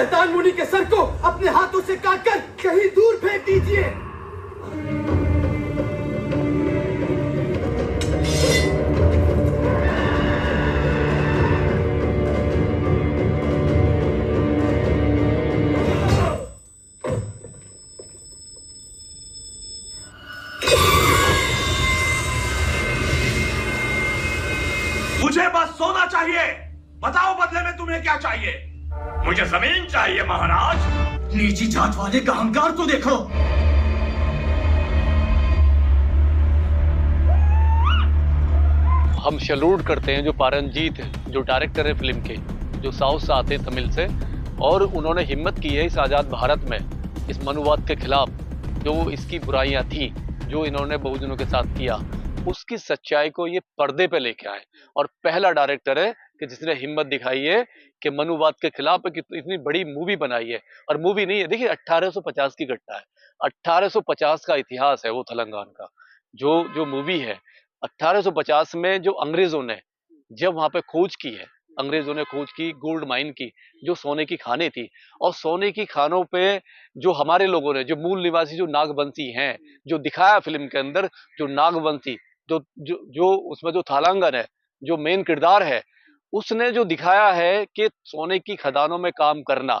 शैतान मुनि के सर को अपने हाथों से काटकर कहीं दूर फेंक दीजिए। मुझे बस सोना चाहिए। बताओ बदले में तुम्हें क्या चाहिए? मुझे जमीन चाहिए महाराज। नीची जात वाले का अहंकार तो देखो। हम सैल्यूट करते हैं जो पारंजीत जो डायरेक्टर है फिल्म के, जो साउथ से आते हैं तमिल से, और उन्होंने हिम्मत की है इस आज़ाद भारत में इस मनुवाद के खिलाफ जो इसकी बुराइयां थी, जो इन्होंने बहुजनों के साथ किया, उसकी सच्चाई को ये पर्दे पे लेके आए। और पहला डायरेक्टर है कि जिसने हिम्मत दिखाई है कि मनुवाद के खिलाफ इतनी बड़ी मूवी बनाई है। और मूवी नहीं है, देखिए 1850 की घटना है, 1850 का इतिहास है वो तेलंगाना का। जो जो मूवी है 1850 में जो अंग्रेजों ने जब वहां पे खोज की है, अंग्रेजों ने खोज की गोल्ड माइन की, जो सोने की खानें थी, और सोने की खानों पे जो हमारे लोगों ने, जो मूल निवासी जो नागवंशी हैं, जो दिखाया फिल्म के अंदर, जो नागवंशी जो उसमें जो थालांगन है, जो मेन किरदार है, उसने जो दिखाया है कि सोने की खदानों में काम करना,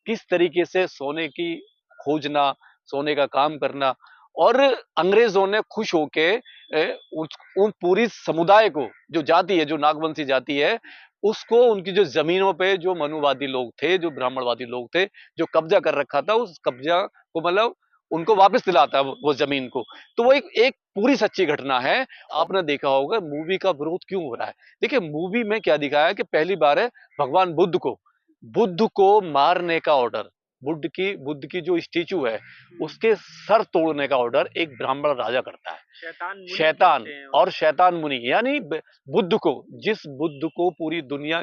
किस तरीके से सोने की खोजना, सोने का काम करना। और अंग्रेजों ने खुश होके उन पूरी समुदाय को, जो जाति है, जो नागवंशी जाति है, उसको उनकी जो जमीनों पे जो मनुवादी लोग थे, जो ब्राह्मणवादी लोग थे, जो कब्जा कर रखा था, उस कब्जा को मतलब उनको वापस दिलाता है वो जमीन को। तो वो एक एक पूरी सच्ची घटना है। आपने देखा होगा मूवी का विरोध क्यों हो रहा है। देखिए मूवी में क्या दिखाया है कि पहली बार है भगवान बुद्ध को मारने का ऑर्डर, बुद्ध की जो स्टेचू है उसके सर तोड़ने का ऑर्डर एक ब्राह्मण राजा करता है। शैतान मुनि यानी बुद्ध को, जिस बुद्ध को पूरी दुनिया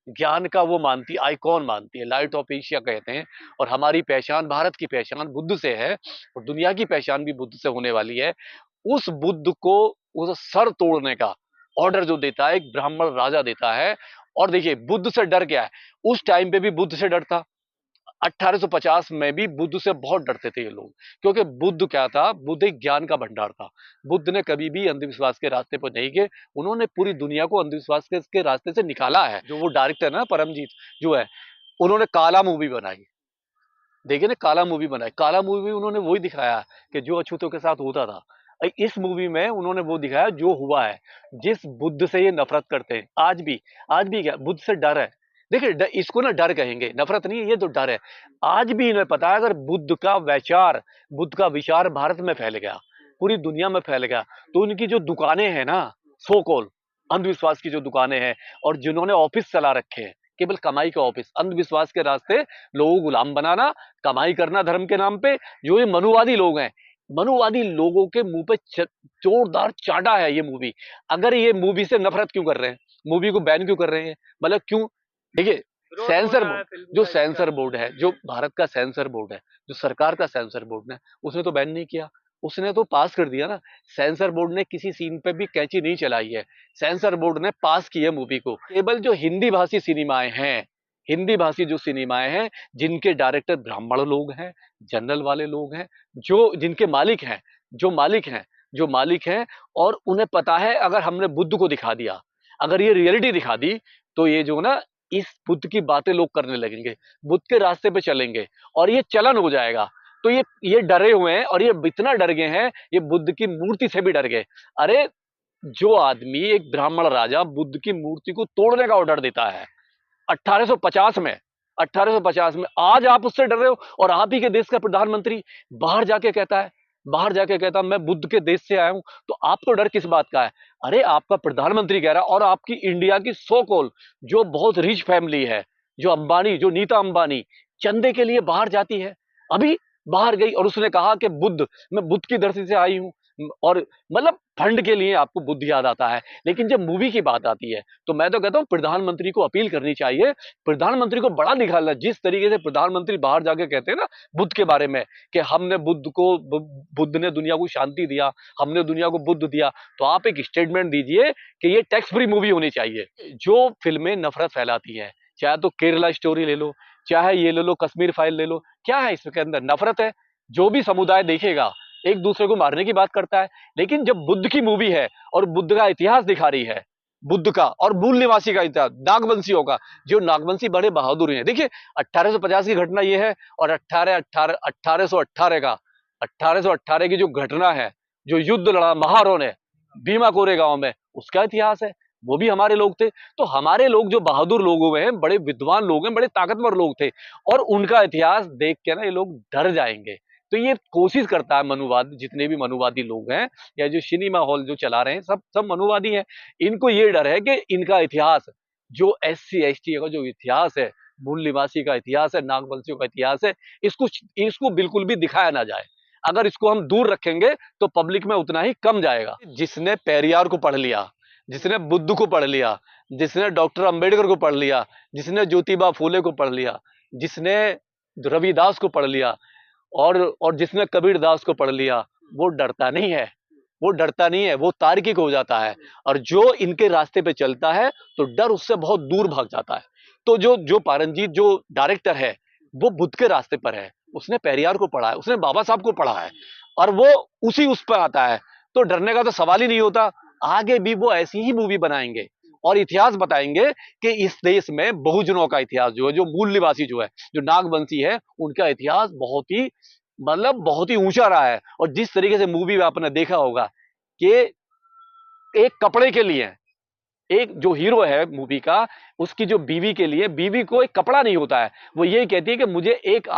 ज्ञान का वो मानती, आइकॉन मानती है, लाइट ऑफ एशिया कहते हैं। और हमारी पहचान, भारत की पहचान बुद्ध से है, और दुनिया की पहचान भी बुद्ध से होने वाली है। उस बुद्ध को उस सर तोड़ने का ऑर्डर जो देता है एक ब्राह्मण राजा देता है। और देखिए बुद्ध से डर क्या है, उस टाइम पे भी बुद्ध से डर था। 1850 में भी बुद्ध से बहुत डरते थे ये लोग, क्योंकि बुद्ध क्या था, बुद्ध एक ज्ञान का भंडार था। बुद्ध ने कभी भी अंधविश्वास के रास्ते पर नहीं गए, उन्होंने पूरी दुनिया को अंधविश्वास के रास्ते से निकाला है। जो वो डायरेक्टर है ना परमजीत जो है, उन्होंने काला मूवी बनाई, देखिए ना काला मूवी बनाई, काला मूवी उन्होंने वही दिखाया कि जो अछूतों के साथ होता था। इस मूवी में उन्होंने वो दिखाया जो हुआ है। जिस बुद्ध से ये नफरत करते हैं आज भी क्या बुद्ध से डर है। देखिए इसको ना डर कहेंगे, नफरत नहीं है, ये तो डर है। आज भी इन्हें पता है अगर बुद्ध का विचार भारत में फैल गया, पूरी दुनिया में फैल गया, तो उनकी जो दुकानें हैं ना, सो कॉल अंधविश्वास की जो दुकानें हैं, और जिन्होंने ऑफिस चला रखे हैं, केवल कमाई के ऑफिस, अंधविश्वास के रास्ते लोगों को गुलाम बनाना, कमाई करना धर्म के नाम पे, जो ये मनुवादी लोग हैं, मनुवादी लोगों के मुंह पे जोरदार चाटा है ये मूवी। अगर ये मूवी से नफरत क्यों कर रहे हैं, मूवी को बैन क्यों कर रहे हैं, मतलब क्यों? देखिए सेंसर बोर्ड है, जो भारत का सेंसर बोर्ड है, जो सरकार का सेंसर बोर्ड है, उसने तो बैन नहीं किया, उसने तो पास कर दिया ना। सेंसर बोर्ड ने किसी सीन पे भी कैंची नहीं चलाई है, सेंसर बोर्ड ने पास की है मूवी को। केवल जो हिंदी भाषी सिनेमाएं हैं, हिंदी भाषी जो सिनेमाएं हैं, जिनके डायरेक्टर ब्राह्मण लोग हैं, जनरल वाले लोग हैं, जो जिनके मालिक हैं, और उन्हें पता है अगर हमने बुद्ध को दिखा दिया, अगर ये रियलिटी दिखा दी, तो ये जो ना इस बुद्ध की बातें लोग करने लगेंगे, बुद्ध के रास्ते पे चलेंगे, और ये चलन हो जाएगा। तो ये डरे हुए हैं, और ये इतना डर गए हैं, ये बुद्ध की मूर्ति से भी डर गए। अरे जो आदमी, एक ब्राह्मण राजा बुद्ध की मूर्ति को तोड़ने का ऑर्डर देता है 1850 में, 1850 में, आज आप उससे डर रहे हो। और आप ही के देश का प्रधानमंत्री बाहर जाके कहता मैं बुद्ध के देश से आया हूं, तो आपको डर किस बात का है? अरे आपका प्रधानमंत्री कह रहा, और आपकी इंडिया की सो कॉल जो बहुत रिच फैमिली है, जो अंबानी, जो नीता अंबानी चंदे के लिए बाहर जाती है, अभी बाहर गई और उसने कहा कि मैं बुद्ध की धरती से आई हूं, और मतलब फंड के लिए आपको बुद्ध याद आता है। लेकिन जब मूवी की बात आती है, तो मैं तो कहता हूं प्रधानमंत्री को अपील करनी चाहिए, प्रधानमंत्री को बड़ा निकालना। जिस तरीके से प्रधानमंत्री बाहर जाके कहते हैं ना बुद्ध के बारे में कि हमने बुद्ध ने दुनिया को शांति दिया, हमने दुनिया को बुद्ध दिया, तो आप एक स्टेटमेंट दीजिए कि ये टैक्स फ्री मूवी होनी चाहिए। जो फिल्में नफरत फैलाती हैं, चाहे तो केरला स्टोरी ले लो, चाहे ये ले लो, कश्मीर फाइल ले लो, क्या है इसके अंदर? नफरत है। जो भी समुदाय देखेगा एक दूसरे को मारने की बात करता है। लेकिन जब बुद्ध की मूवी है और बुद्ध का इतिहास दिखा रही है, बुद्ध का और मूल निवासी का इतिहास, नागवंशियों का, जो नागवंशी बड़े बहादुर हैं। देखिए 1850 की घटना ये है और 1818 का 1818 की जो घटना है, जो युद्ध लड़ा महारों ने भीमा कोरे गांव में, उसका इतिहास है। वो भी हमारे लोग थे। तो हमारे लोग जो बहादुर लोग हुए हैं, बड़े विद्वान लोग हैं, बड़े ताकतवर लोग थे, और उनका इतिहास देख के ना ये लोग डर जाएंगे। तो ये कोशिश करता है मनुवाद, जितने भी मनुवादी लोग हैं या जो सिनेमा हॉल जो चला रहे हैं, सब सब मनुवादी हैं। इनको ये डर है कि इनका इतिहास, जो SC ST का जो इतिहास है, मूल निवासी का इतिहास है, नागवंशियों का इतिहास है, इसको इसको बिल्कुल भी दिखाया ना जाए। अगर इसको हम दूर रखेंगे तो पब्लिक में उतना ही कम जाएगा। जिसने पेरियार को पढ़ लिया, जिसने बुद्ध को पढ़ लिया, जिसने डॉक्टर अंबेडकर को पढ़ लिया, जिसने ज्योतिबा फूले को पढ़ लिया, जिसने रविदास को पढ़ लिया और जिसने कबीर दास को पढ़ लिया, वो डरता नहीं है। वो डरता नहीं है, वो तार्किक हो जाता है। और जो इनके रास्ते पे चलता है तो डर उससे बहुत दूर भाग जाता है। तो जो पारंजीत जो डायरेक्टर है, वो बुद्ध के रास्ते पर है। उसने पेरियार को पढ़ा है, उसने बाबा साहब को पढ़ा है, और वो उस पर आता है। तो डरने का तो सवाल ही नहीं होता। आगे भी वो ऐसी ही मूवी बनाएंगे और इतिहास बताएंगे कि इस देश में बहुजनों का इतिहास जो है, जो मूल निवासी जो है, जो नागवंशी है, उनका इतिहास बहुत ही बहुत ही ऊंचा रहा है। और जिस तरीके से मूवी में आपने देखा होगा कि एक कपड़े के लिए, एक जो हीरो है मूवी का, उसकी जो बीवी के लिए, बीवी को एक कपड़ा नहीं होता है। वो यही कहती है कि मुझे एक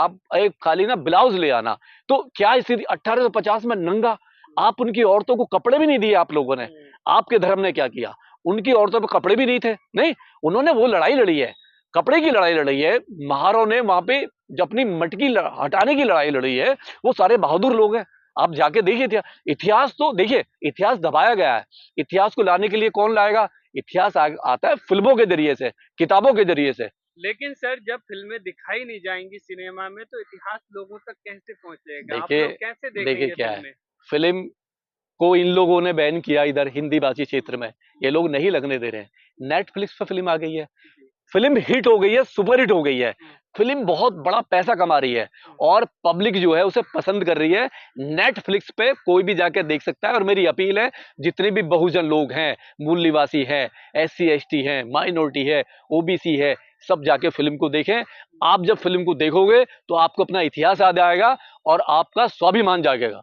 खाली ना ब्लाउज ले आना। तो क्या स्थिति 1850 में नंगा, आप उनकी औरतों को कपड़े भी नहीं दिए आप लोगों ने। आपके धर्म ने क्या किया? उनकी औरतों पे कपड़े भी नहीं थे। नहीं, उन्होंने वो लड़ाई लड़ी है, कपड़े की लड़ाई लड़ी है। महारों ने वहां पे जो अपनी मटकी हटाने की लड़ाई लड़ी है, वो सारे बहादुर लोग हैं। आप जाके देखिए इतिहास तो देखिए, इतिहास दबाया गया है। इतिहास को लाने के लिए कौन लाएगा? इतिहास आता है फिल्मों के जरिए से, किताबों के जरिए से। लेकिन सर, जब फिल्में दिखाई नहीं जाएंगी सिनेमा में, तो इतिहास लोगों तक कैसे पहुंचेगा? आप लोग कैसे देखेंगे? क्या है, फिल्म को इन लोगों ने बैन किया इधर हिंदी भाषी क्षेत्र में, ये लोग नहीं लगने दे रहे हैं। नेटफ्लिक्स पर फिल्म आ गई है, फिल्म हिट हो गई है, सुपर हिट हो गई है, फिल्म बहुत बड़ा पैसा कमा रही है और पब्लिक जो है उसे पसंद कर रही है। नेटफ्लिक्स पे कोई भी जाके देख सकता है। और मेरी अपील है, जितने भी बहुजन लोग हैं, मूल निवासी हैं, SC ST हैं, माइनॉरिटी है, OBC है, सब जाके फिल्म को देखें। आप जब फिल्म को देखोगे तो आपको अपना इतिहास याद आएगा और आपका स्वाभिमान जागेगा।